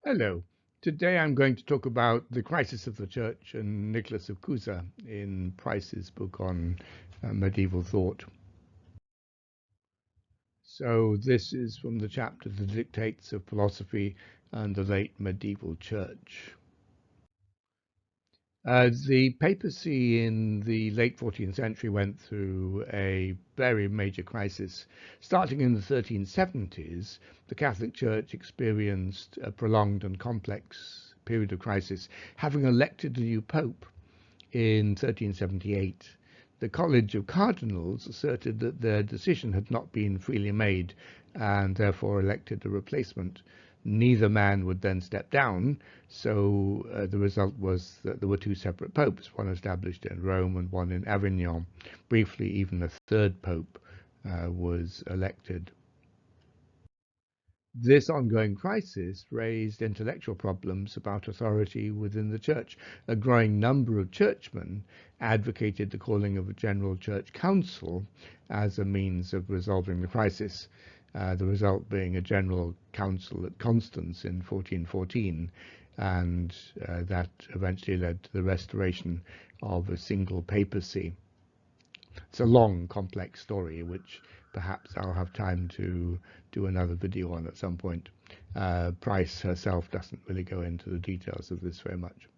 Hello. Today I'm going to talk about the crisis of the church and Nicholas of Cusa in Price's book on medieval thought. So this is from the chapter The Dictates of Philosophy and the Late Medieval Church. The papacy in the late 14th century went through a very major crisis. Starting in the 1370s, the Catholic Church experienced a prolonged and complex period of crisis, having elected a new pope in 1378. The College of Cardinals asserted that their decision had not been freely made and therefore elected a replacement. Neither man would then step down, so the result was that there were two separate popes, one established in Rome and one in Avignon. Briefly, even a third pope was elected. This ongoing crisis raised intellectual problems about authority within the church. A growing number of churchmen advocated the calling of a general church council as a means of resolving the crisis, the result being a general council at Constance in 1414, and that eventually led to the restoration of a single papacy. It's a long, complex story, which perhaps I'll have time to do another video on at some point. Price herself doesn't really go into the details of this very much.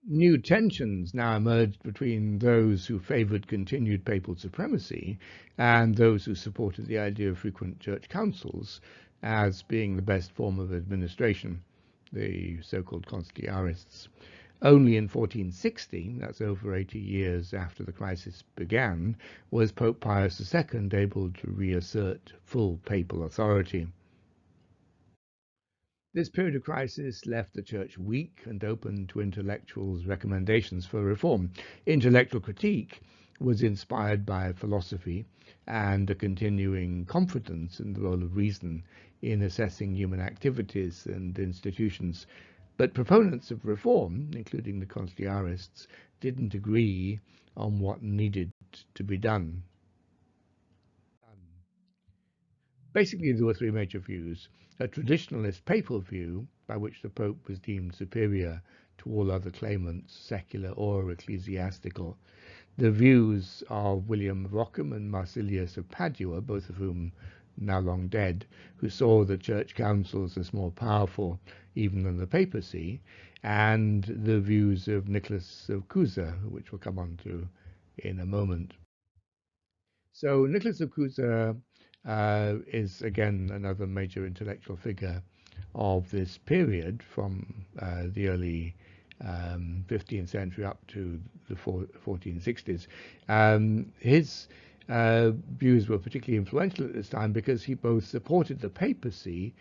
New tensions now emerged between those who favoured continued papal supremacy and those who supported the idea of frequent church councils as being the best form of administration, the so-called conciliarists. Only in 1460, that's over 80 years after the crisis began, was Pope Pius II able to reassert full papal authority. This period of crisis left the Church weak and open to intellectuals' recommendations for reform. Intellectual critique was inspired by philosophy and a continuing confidence in the role of reason in assessing human activities and institutions. But proponents of reform, including the conciliarists, didn't agree on what needed to be done. Basically, there were three major views. A traditionalist papal view, by which the Pope was deemed superior to all other claimants, secular or ecclesiastical. The views of William of Ockham and Marsilius of Padua, both of whom now long dead, who saw the church councils as more powerful even than the papacy, and the views of Nicholas of Cusa, which we'll come on to in a moment. So Nicholas of Cusa is again another major intellectual figure of this period from the early 15th century up to the 1460s. His views were particularly influential at this time because he both supported the papacy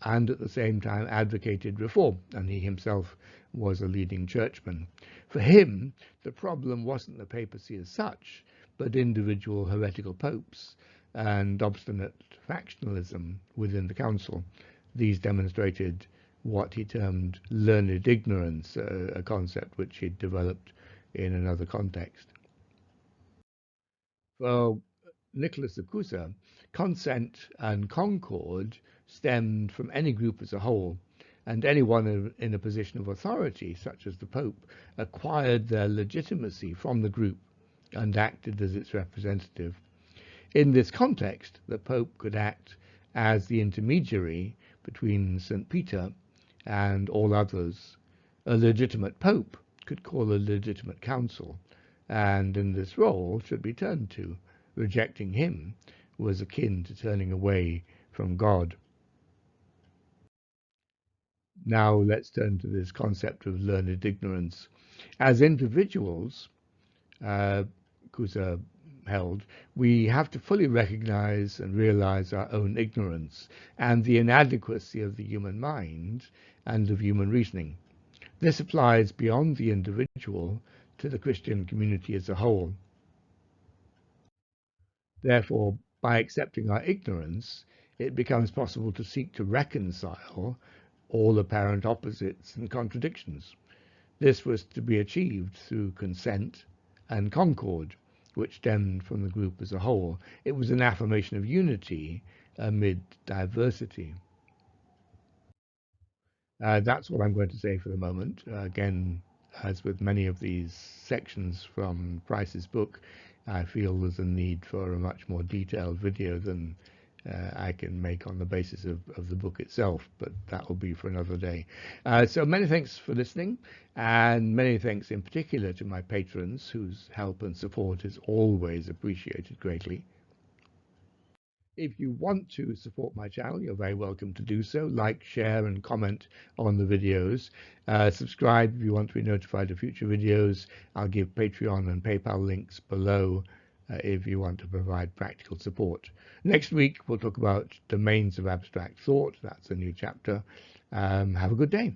and at the same time advocated reform, and he himself was a leading churchman. For him, the problem wasn't the papacy as such, but individual heretical popes and obstinate factionalism within the council. These demonstrated what he termed learned ignorance, a concept which he'd developed in another context. For Nicholas of Cusa, consent and concord stemmed from any group as a whole, and anyone in a position of authority, such as the Pope, acquired their legitimacy from the group and acted as its representative. In this context, the Pope could act as the intermediary between St. Peter and all others. A legitimate Pope could call a legitimate council, and in this role should be turned to. Rejecting him was akin to turning away from God. Now let's turn to this concept of learned ignorance. As individuals, Cusa held, we have to fully recognize and realize our own ignorance and the inadequacy of the human mind and of human reasoning. This applies beyond the individual to the Christian community as a whole. Therefore, by accepting our ignorance, it becomes possible to seek to reconcile all apparent opposites and contradictions. This was to be achieved through consent and concord, which stemmed from the group as a whole. It was an affirmation of unity amid diversity. That's what I'm going to say for the moment. Again, as with many of these sections from Price's book, I feel there's a need for a much more detailed video than I can make on the basis of the book itself, but that will be for another day. So many thanks for listening, and many thanks in particular to my patrons, whose help and support is always appreciated greatly. If you want to support my channel, you're very welcome to do so. Like, share, and comment on the videos. Subscribe if you want to be notified of future videos. I'll give Patreon and PayPal links below if you want to provide practical support. Next week, we'll talk about domains of abstract thought. That's a new chapter. Have a good day.